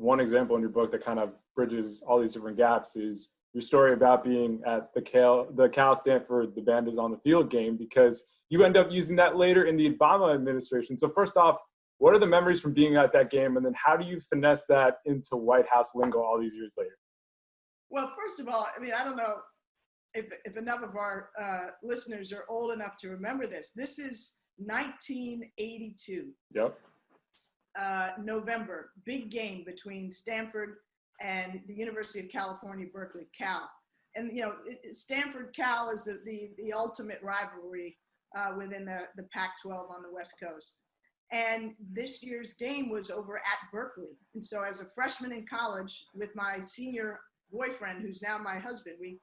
one example in your book that kind of bridges all these different gaps is your story about being at the Cal-Stanford, the band is on the field game, because you end up using that later in the Obama administration. So first off, what are the memories from being at that game? And then how do you finesse that into White House lingo all these years later? Well, first of all, I mean, I don't know if enough of our listeners are old enough to remember this. This is 1982. Yep. November, big game between Stanford and the University of California, Berkeley, Cal. And, you know, Stanford-Cal is the ultimate rivalry within the Pac-12 on the West Coast. And this year's game was over at Berkeley. And so as a freshman in college with my senior boyfriend, who's now my husband, we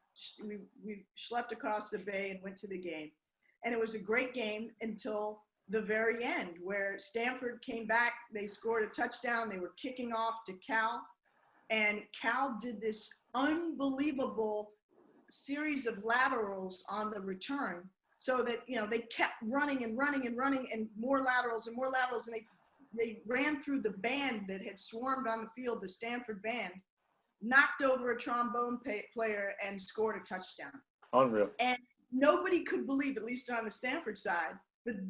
schlepped across the bay and went to the game. And it was a great game until the very end, where Stanford came back, they scored a touchdown, they were kicking off to Cal, and Cal did this unbelievable series of laterals on the return, so that, you know, they kept running and running and running, and more laterals, and they ran through the band that had swarmed on the field, the Stanford band, knocked over a trombone player, and scored a touchdown. Unreal. And nobody could believe, at least on the Stanford side,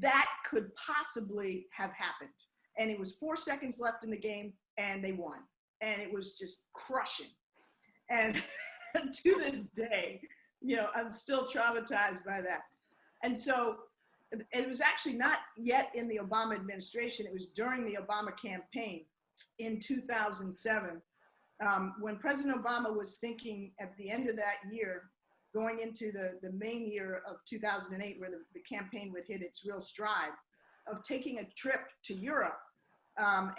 that could possibly have happened. And it was 4 seconds left in the game, and they won. And it was just crushing. And to this day, you know, I'm still traumatized by that. And so it was actually not yet in the Obama administration. It was during the Obama campaign in 2007, when President Obama was thinking at the end of that year, going into the main year of 2008, where the campaign would hit its real stride, of taking a trip to Europe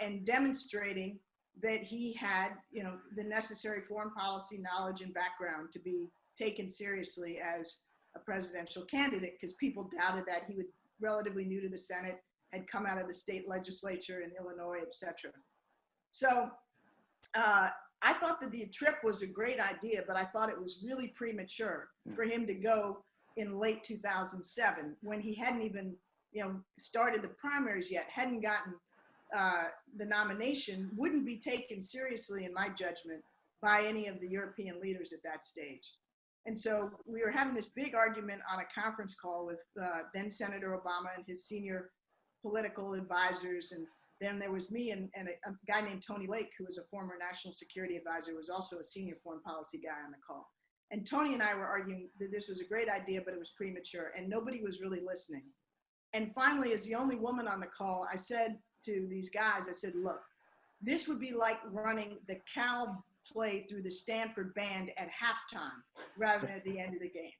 and demonstrating that he had, you know, the necessary foreign policy knowledge and background to be taken seriously as a presidential candidate, because people doubted that. He was relatively new to the Senate, had come out of the state legislature in Illinois, etc. So I thought that the trip was a great idea, but I thought it was really premature for him to go in late 2007, when he hadn't even, you know, started the primaries yet, hadn't gotten the nomination, wouldn't be taken seriously, in my judgment, by any of the European leaders at that stage. And so we were having this big argument on a conference call with then Senator Obama and his senior political advisors. And then there was me and a guy named Tony Lake, who was a former national security advisor, who was also a senior foreign policy guy on the call. And Tony and I were arguing that this was a great idea, but it was premature, and nobody was really listening. And finally, as the only woman on the call, I said to these guys, I said, look, this would be like running the Cal play through the Stanford band at halftime rather than at the end of the game.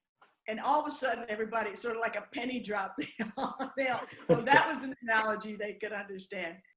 And all of a sudden, everybody, sort of like a penny drop, well, that was an analogy they could understand.